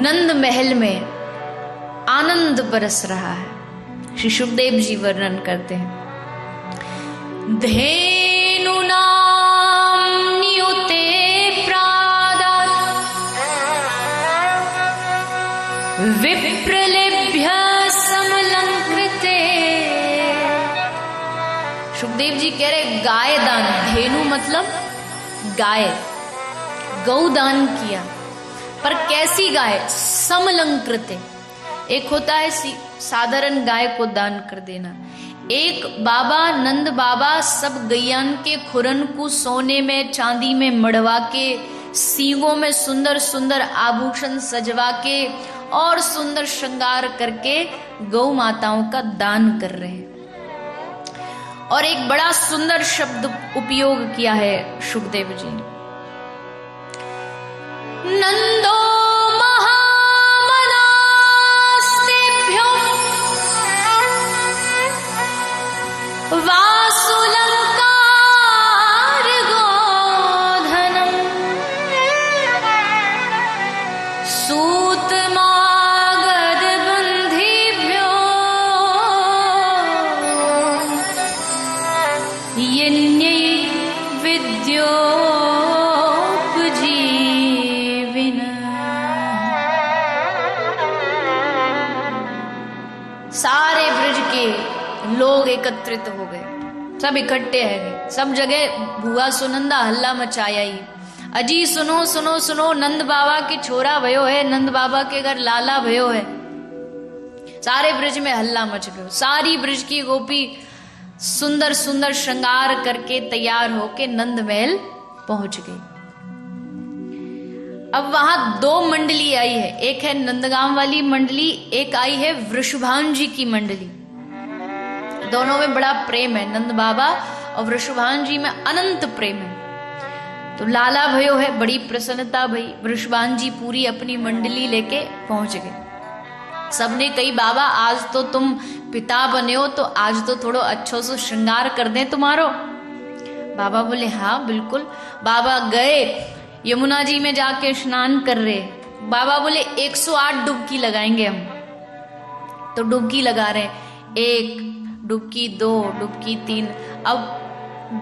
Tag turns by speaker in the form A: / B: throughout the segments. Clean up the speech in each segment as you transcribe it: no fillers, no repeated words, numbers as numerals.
A: नंद महल में आनंद बरस रहा है। श्री सुखदेव जी वर्णन करते हैं, धेनु नाम नियुते प्रादात् विप्रलेभ्य समलंकृते। सुखदेव जी कह रहे गाय दान, धेनु मतलब गाय, गौदान किया, पर कैसी गाय? समलंकृते। एक होता है साधारण गाय को दान कर देना, एक बाबा नंद बाबा सब गैयान के खुरन को सोने में चांदी में मढ़वा के, सींगों में सुंदर सुंदर आभूषण सजवा के और सुंदर श्रृंगार करके गौ माताओं का दान कर रहे हैं। और एक बड़ा सुंदर शब्द उपयोग किया है सुखदेव जी, नंदो महामनास्तेभ्यो वासुलंकार गोधनम सूतमागध बंधीभ्यो यन्यै विद्योपजीविनः। सारे ब्रज के लोग एकत्रित हो गए, सब इकट्ठे हैं, सब जगह बुआ सुनंदा हल्ला मचाया ही, अजी सुनो सुनो सुनो, नंद बाबा के छोरा भयो है, नंद बाबा के घर लाला भयो है। सारे ब्रज में हल्ला मच गयो, सारी ब्रज की गोपी सुंदर सुंदर श्रृंगार करके तैयार होके नंद महल पहुंच गई। अब वहां दो मंडली आई है, एक है नंदगांव वाली मंडली, एक आई है वृषभान जी की मंडली। दोनों में बड़ा प्रेम है, नंद बाबा और वृषभान जी में अनंत प्रेम है। तो लाला भयो है, बड़ी प्रसन्नता भई, वृषभान जी पूरी अपनी मंडली लेके पहुंच गए। सबने कही बाबा आज तो तुम पिता बने हो, तो आज तो थोड़ो अच्छो से श्रृंगार कर दें तुम्हारो। बाबा बोले हाँ बिल्कुल। बाबा गए यमुना जी में जाके स्नान कर रहे, बाबा बोले 108 डुबकी लगाएंगे हम। तो डुबकी लगा रहे, 1 डुबकी, 2 डुबकी, 3। अब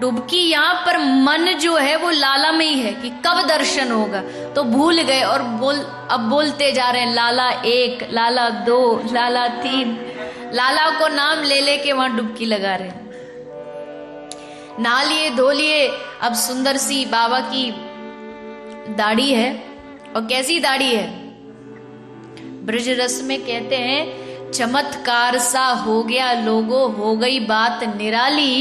A: डुबकी यहाँ पर मन जो है वो लाला में ही है कि कब दर्शन होगा, तो भूल गए और अब बोलते जा रहे हैं लाला 1, लाला 2, लाला 3, लाला को नाम ले लेके वहां डुबकी लगा रहे हैं। नहा लिए धो लिए, अब सुंदर सी बाबा की दाढ़ी है, और कैसी दाढ़ी है? ब्रज रस में कहते हैं चमत्कार सा हो गया लोगों, हो गई बात निराली,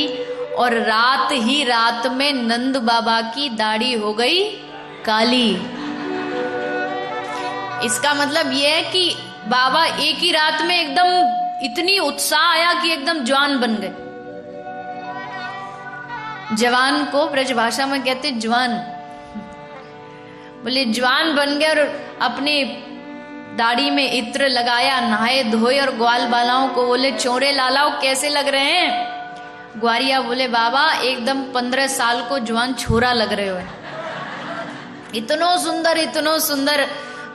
A: और रात ही रात में नंद बाबा की दाढ़ी हो गई काली। इसका मतलब यह है कि बाबा एक ही रात में एकदम इतनी उत्साह आया कि एकदम जवान बन गए। जवान को ब्रज भाषा में कहते जवान, बोले जवान बन गए और अपनी दाढ़ी में इत्र लगाया, नहाए धोए, और ग्वाल बालाओं को बोले चोरे लालाओ कैसे लग रहे हैं? ग्वारिया बोले बाबा एकदम 15 साल को जवान छोरा लग रहे हो। इतनो सुंदर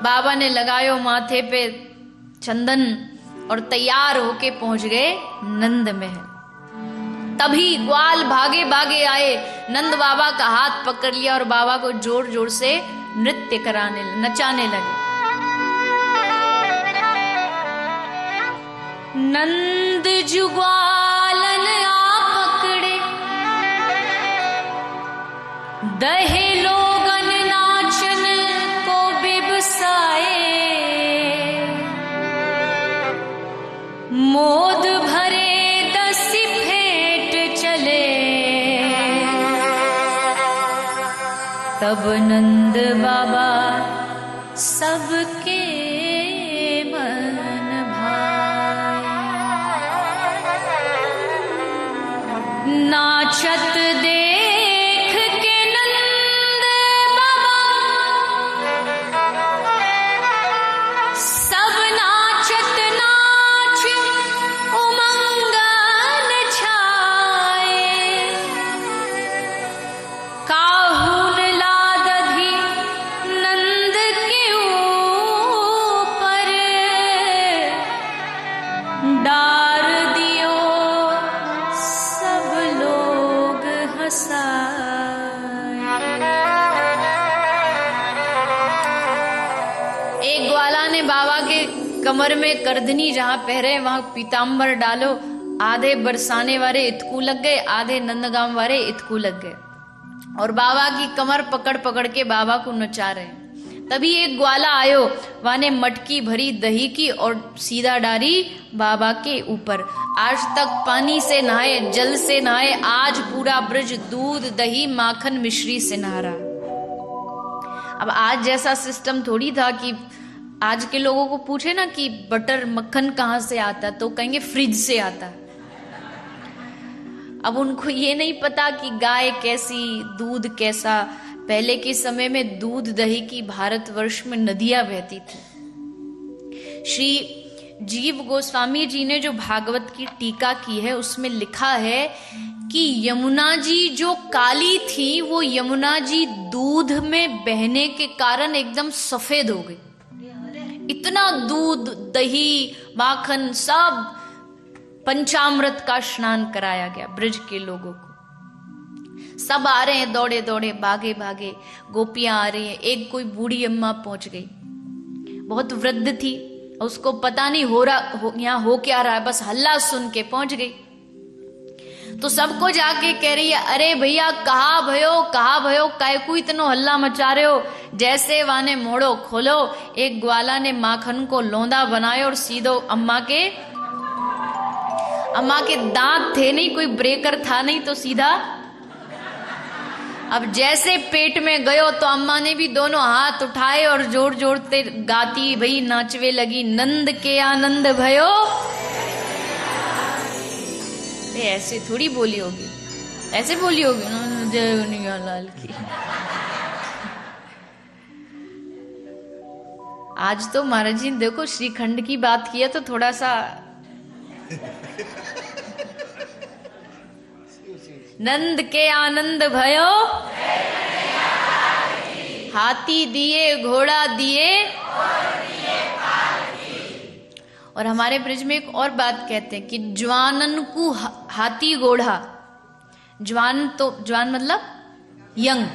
A: बाबा ने लगायो माथे पे चंदन और तैयार होके पहुंच गए नंद महल। तभी ग्वाल भागे भागे आए, नंद बाबा का हाथ पकड़ लिया और बाबा को जोर जोर से नृत्य नचाने लगे। नंद जुग्वालन आ पकड़े, दहे लोगन नाचन को बिबसाए, मोद भरे 10 फेंट चले, तब नंद बाबा सबके मन भाए। नाचत देख के नंद बाबा सब नाचत नाच उमंगन छाए, काहुन लादधी नंद के कमर में करधनी जहां पहरे वहां पीताम्बर डालो। आधे बरसाने वाले इतकू लग गए, आधे नंदगांव वाले इतकू लग गए, और बाबा की कमर पकड़ पकड़ के बाबा को नचा रहे हैं। तभी एक ग्वाला आयो, वाने मटकी भरी दही की और सीधा डारी बाबा के ऊपर। आज तक पानी से नहाए, जल से नहाए, आज पूरा ब्रज दूध दही माखन मिश्री से नहा रहा। अब आज जैसा सिस्टम थोड़ी था कि आज के लोगों को पूछे ना कि बटर मक्खन कहां से आता, तो कहेंगे फ्रिज से आता। अब उनको ये नहीं पता कि गाय कैसी, दूध कैसा। पहले के समय में दूध दही की भारतवर्ष में नदियां बहती थी। श्री जीव गोस्वामी जी ने जो भागवत की टीका की है उसमें लिखा है कि यमुना जी जो काली थी वो यमुना जी दूध में बहने के कारण एकदम सफेद हो गई। इतना दूध दही माखन सब पंचामृत का स्नान कराया गया ब्रज के लोगों को। सब आ रहे हैं दौड़े दौड़े, भागे भागे, गोपियां आ रही हैं। एक कोई बूढ़ी अम्मा पहुंच गई, बहुत वृद्ध थी, उसको पता नहीं यहाँ हो क्या रहा है, बस हल्ला सुन के पहुंच गई। तो सबको जाके कह रही है, अरे भैया कहा भयो काय को इतनो हल्ला मचा रहे हो। जैसे वाने मोड़ो खोलो, एक ग्वाला ने माखन को लौंदा बनाया और सीधो अम्मा के दांत थे नहीं, कोई ब्रेकर था नहीं, तो सीधा अब जैसे पेट में गयो तो अम्मा ने भी दोनों हाथ उठाए और जोर जोर से गाती भई नाचवे लगी, नंद के आनंद भयो। ऐसे थोड़ी बोली होगी, ऐसे बोली होगी जय कन्हैया लाल की। आज तो महाराज जी देखो श्रीखंड की बात किया तो थोड़ा सा नंद के आनंद भयो, हाथी दिए घोड़ा दिए। और हमारे ब्रज में एक और बात कहते हैं कि जवानन को हाथी घोड़ा, जवान मतलब यंग,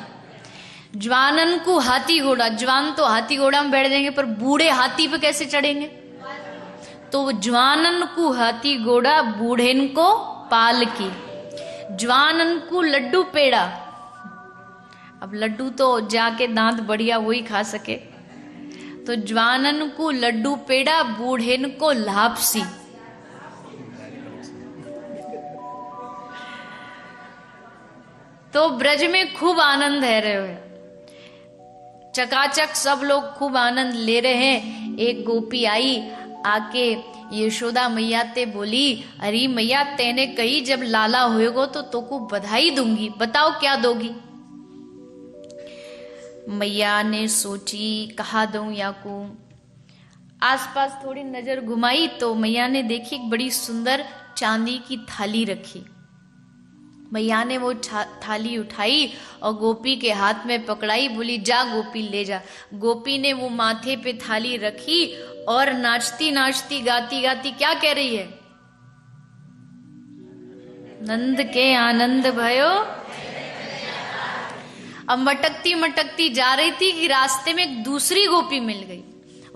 A: जवानन को हाथी घोड़ा। जवान तो हाथी घोड़ा में बैठ जाएंगे, पर बूढ़े हाथी पे कैसे चढ़ेंगे? तो जवानन को हाथी घोड़ा, बूढ़ेन को पाल की। जवानन को लड्डू पेड़ा, अब लड्डू तो जाके दांत बढ़िया वही खा सके, तो जवानन को लड्डू पेड़ा, बूढ़ेन को लापसी। तो ब्रज में खूब आनंद है रहे हुए, चकाचक सब लोग खूब आनंद ले रहे हैं। एक गोपी आई, आके यशोदा मैया ते बोली, अरे मैया तेने कही जब लाला होएगो तो तोको बधाई दूंगी, बताओ क्या दोगी? मैया ने सोची कहा दूं या को। आसपास थोड़ी नजर घुमाई तो मैया ने देखी एक बड़ी सुंदर चांदी की थाली रखी। मैया ने वो थाली उठाई और गोपी के हाथ में पकड़ाई, बोली जा गोपी ले जा। गोपी ने वो माथे पे थाली रखी और नाचती नाचती गाती गाती क्या कह रही है? नंद के आनंद भयो। अब मटकती मटकती जा रही थी कि रास्ते में एक दूसरी गोपी मिल गई।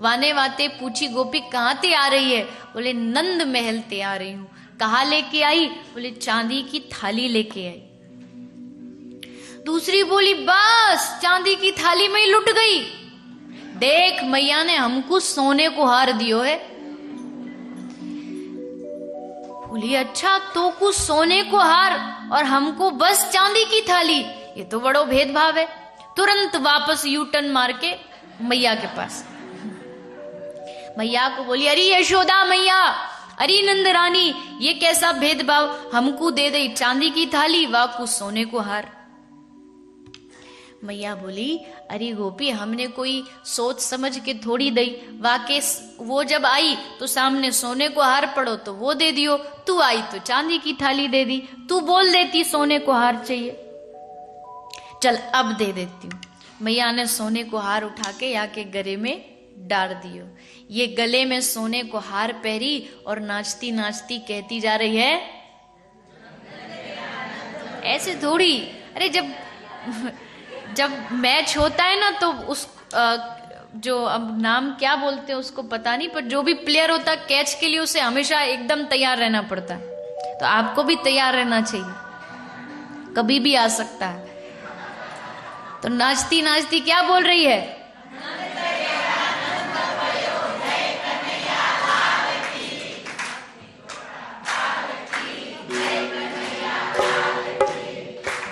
A: वाने वाते पूछी, गोपी कहाँ ते आ रही है? बोले नंद महल ते आ रही हूं। कहाँ लेके आई? बोले चांदी की थाली लेके आई। दूसरी बोली बस चांदी की थाली में ही लुट गई। देख मैया ने हमको सोने को हार दियो है। बोली अच्छा तो कुछ सोने को हार और हमको बस चांदी की थाली, ये तो बड़ो भेदभाव है। तुरंत वापस यू टर्न मार के मैया के पास, मैया को बोली अरे यशोदा मैया, अरे नंद रानी, ये कैसा भेदभाव, हमको दे दे चांदी की थाली, वाकू सोने को हार। मैया बोली अरे गोपी हमने कोई सोच समझ के थोड़ी दई, वाके वो जब आई तो सामने सोने को हार पड़ो तो वो दे दियो, तू आई तो चांदी की थाली दे दी, तू बोल देती सोने को हार चाहिए, चल अब दे देती हूँ। मैया ने सोने को हार उठा के या के गले में डाल दियो। ये गले में सोने को हार पहरी और नाचती नाचती कहती जा रही है, ऐसे थोड़ी, अरे जब मैच होता है ना तो उस जो अब नाम क्या बोलते हैं उसको पता नहीं, पर जो भी प्लेयर होता है कैच के लिए उसे हमेशा एकदम तैयार रहना पड़ता है। तो आपको भी तैयार रहना चाहिए, कभी भी आ सकता है। तो नाचती नाचती क्या बोल रही है?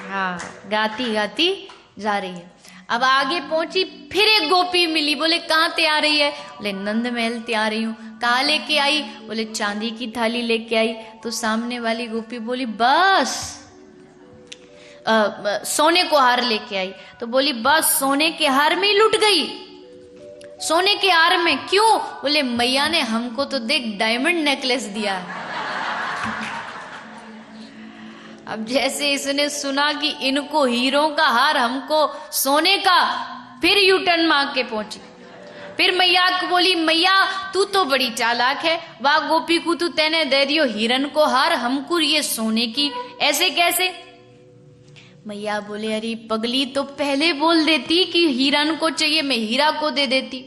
A: हाँ, गाती गाती जा रही है। अब आगे पहुंची, फिर एक गोपी मिली। बोले कहाँ ते आ रही है? बोले नंद महल ते आ रही हूँ। कहाँ लेके आई? बोले चांदी की थाली लेके आई। तो सामने वाली गोपी बोली बस सोने को हार लेके आई। तो बोली बस सोने के हार में ही लुट गई। सोने के हार में क्यों? बोले मैया ने हमको तो देख डायमंड नेकलेस दिया है। अब जैसे इसने सुना कि इनको हीरों का हार, हमको सोने का, फिर यूटर्न मार के पहुंची। फिर मैया को बोली मैया तू तो बड़ी चालाक है, वाह गोपी को तू तेने दे दियो हिरन को हार, हमको ये सोने की, ऐसे कैसे? मैया बोले अरे पगली, तो पहले बोल देती कि हिरन को चाहिए, मैं हीरा को दे देती।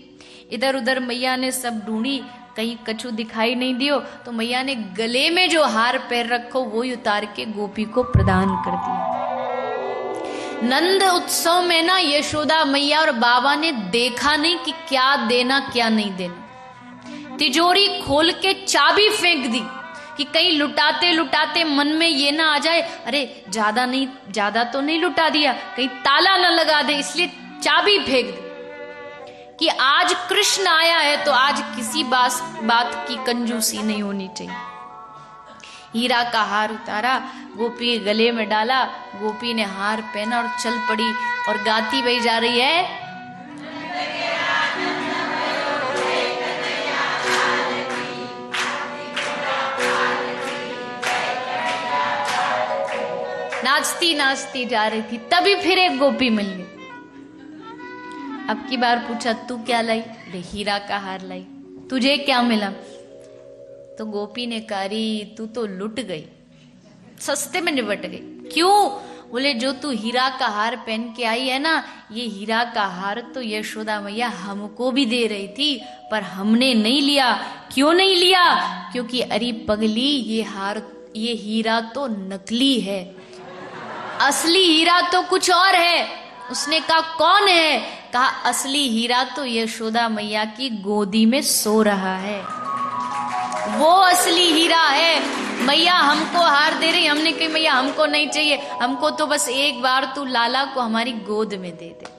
A: इधर उधर मैया ने सब ढूंढी, कहीं कछु दिखाई नहीं दियो। तो मैया ने गले में जो हार पैर रखो वो उतार के गोपी को प्रदान कर दिया। नंद उत्सव में ना यशोदा मैया और बाबा ने देखा नहीं कि क्या देना क्या नहीं देना। तिजोरी खोल के चाबी फेंक दी कि कहीं लुटाते लुटाते मन में ये ना आ जाए अरे ज्यादा तो नहीं लुटा दिया, कहीं ताला ना लगा दे, इसलिए चाबी फेंक दी कि आज कृष्ण आया है तो आज किसी बात की कंजूसी नहीं होनी चाहिए। हीरा का हार उतारा, गोपी गले में डाला, गोपी ने हार पहना और चल पड़ी और गाती बही जा रही है। नाचती नाचती जा रही थी, तभी फिर एक गोपी मिल गई। अब की बार पूछा तू क्या लाई? ले हीरा का हार लाई। तुझे क्या मिला? तो गोपी ने कहा तू तो लुट गई, सस्ते में निपट गई। क्यों? बोले जो तू हीरा का हार पहन के आई है ना, ये हीरा का हार तो यशोदा मैया हमको भी दे रही थी पर हमने नहीं लिया। क्यों नहीं लिया? क्योंकि अरे पगली ये हीरा तो नकली है, असली हीरा तो कुछ और है। उसने कहा कौन है? कहा असली हीरा तो यशोदा मैया की गोदी में सो रहा है, वो असली हीरा है। मैया हमको हार दे रही, हमने कही मैया हमको नहीं चाहिए, हमको तो बस एक बार तू लाला को हमारी गोद में दे दे।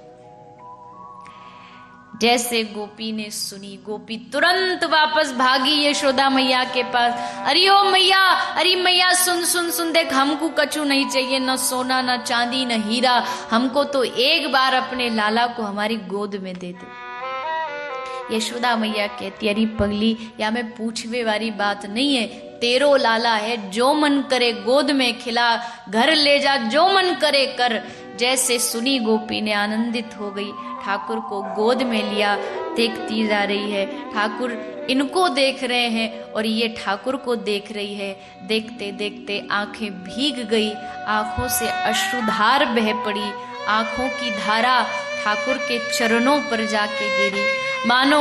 A: जैसे गोपी ने सुनी, गोपी तुरंत वापस भागी यशोदा मैया के पास। अरे ओ मैया, अरे मैया सुन सुन सुन, देख हमको कछु नहीं चाहिए, न सोना न चांदी न हीरा, हमको तो एक बार अपने लाला को हमारी गोद में दे दे। यशोदा मैया कहती अरे पगली, या में पूछवे वाली बात नहीं है, तेरो लाला है, जो मन करे गोद में खिला, घर ले जा जो मन करे कर। जैसे सुनी गोपी ने आनंदित हो गई, ठाकुर को गोद में लिया, देखती जा रही है। ठाकुर इनको देख रहे हैं और ये ठाकुर को देख रही है। देखते देखते आंखें भीग गई, आंखों से अश्रुधार बह पड़ी, आंखों की धारा ठाकुर के चरणों पर जाके गिरी। मानो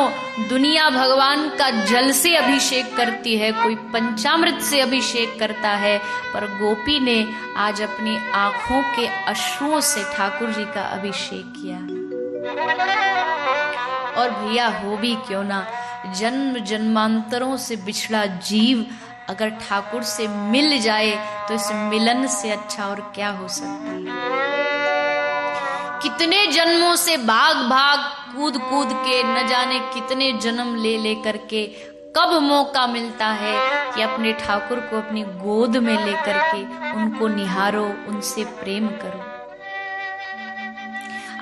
A: दुनिया भगवान का जल से अभिषेक करती है, कोई पंचामृत से अभिषेक करता है, पर गोपी ने आज अपनी आंखों के अश्रुओं से ठाकुर जी का अभिषेक किया। और भैया हो भी क्यों ना, जन्म जन्मांतरों से बिछड़ा जीव अगर ठाकुर से मिल जाए तो इस मिलन से अच्छा और क्या हो सकता है। कितने जन्मों से भाग भाग कूद कूद के, न जाने कितने जन्म ले ले करके कब मौका मिलता है कि अपने ठाकुर को अपनी गोद में लेकर के उनको निहारो, उनसे प्रेम करो।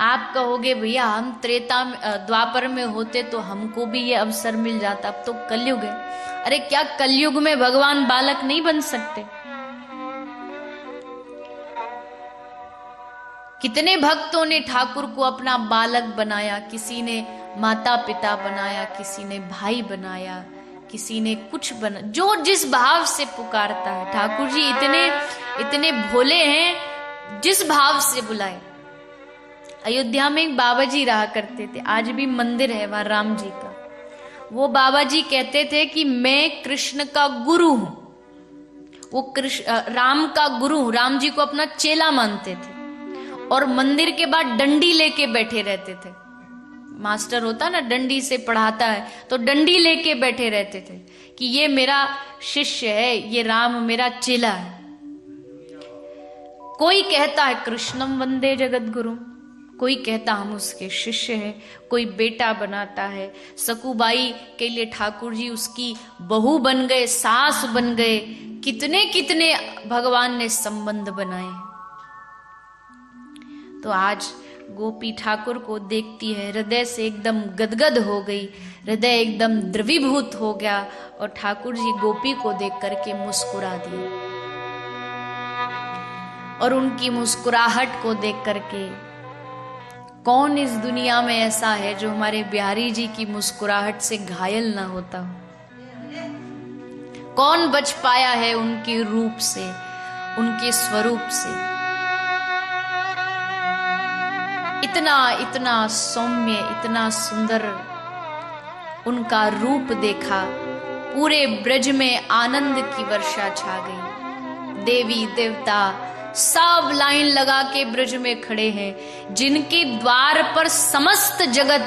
A: आप कहोगे भैया हम द्वापर में होते तो हमको भी ये अवसर मिल जाता, अब तो कलयुग है। अरे क्या कलयुग में भगवान बालक नहीं बन सकते? कितने भक्तों ने ठाकुर को अपना बालक बनाया, किसी ने माता पिता बनाया, किसी ने भाई बनाया, किसी ने कुछ बना, जो जिस भाव से पुकारता है। ठाकुर जी इतने भोले हैं, जिस भाव से बुलाए। अयोध्या में एक बाबा जी रहा करते थे, आज भी मंदिर है वहां राम जी का। वो बाबा जी कहते थे कि मैं कृष्ण का गुरु हूं। वो राम का गुरु, राम जी को अपना चेला मानते थे और मंदिर के बाद डंडी लेके बैठे रहते थे। मास्टर होता ना डंडी से पढ़ाता है, तो डंडी लेके बैठे रहते थे कि ये मेरा शिष्य है, ये राम मेरा चेला है। कोई कहता है कृष्णम वंदे जगत गुरु, कोई कहता हम उसके शिष्य हैं, कोई बेटा बनाता है। सकुबाई के लिए ठाकुर जी उसकी बहू बन गए, सास बन गए, कितने कितने भगवान ने संबंध बनाए। तो आज गोपी ठाकुर को देखती है, हृदय से एकदम गदगद हो गई, हृदय एकदम द्रवीभूत हो गया और ठाकुर जी गोपी को देख करके मुस्कुरा दिए। और उनकी मुस्कुराहट को देख करके कौन इस दुनिया में ऐसा है जो हमारे बिहारी जी की मुस्कुराहट से घायल ना होता हो? कौन बच पाया है उनके रूप से, उनके स्वरूप से? इतना इतना सौम्य, इतना सुंदर उनका रूप देखा, पूरे ब्रज में आनंद की वर्षा छा गई। देवी देवता सब लाइन लगा के ब्रज में खड़े हैं, जिनके द्वार पर समस्त जगत,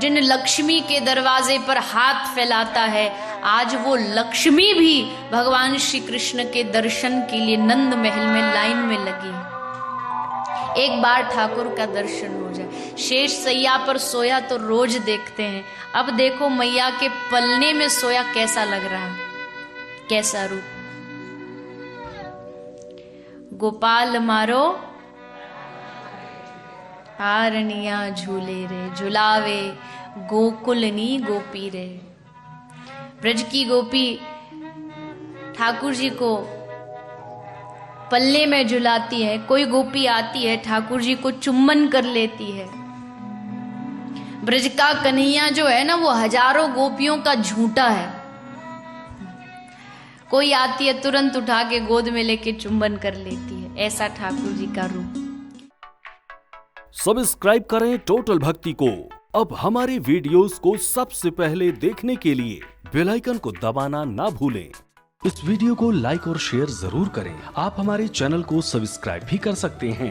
A: जिन लक्ष्मी के दरवाजे पर हाथ फैलाता है, आज वो लक्ष्मी भी भगवान श्री कृष्ण के दर्शन के लिए नंद महल में लाइन में लगी। एक बार ठाकुर का दर्शन हो जाए। शेष सैया पर सोया तो रोज देखते हैं, अब देखो मैया के पलने में सोया कैसा लग रहा है, कैसा रूप। गोपाल मारो हारनिया झूले रे, झुलावे गोकुलनी गोपी रे। ब्रज की गोपी ठाकुर जी को पल्ले में झुलाती है। कोई गोपी आती है ठाकुर जी को चुम्बन कर लेती है। ब्रज का कन्हैया जो है ना, वो हजारों गोपियों का झूठा है। कोई आती है तुरंत उठा के गोद में लेके चुंबन कर लेती है। ऐसा ठाकुर जी का रूप।
B: सब्सक्राइब करें टोटल भक्ति को। अब हमारे वीडियोस को सबसे पहले देखने के लिए बेल आइकन को दबाना ना भूलें। इस वीडियो को लाइक और शेयर जरूर करें। आप हमारे चैनल को सब्सक्राइब भी कर सकते हैं।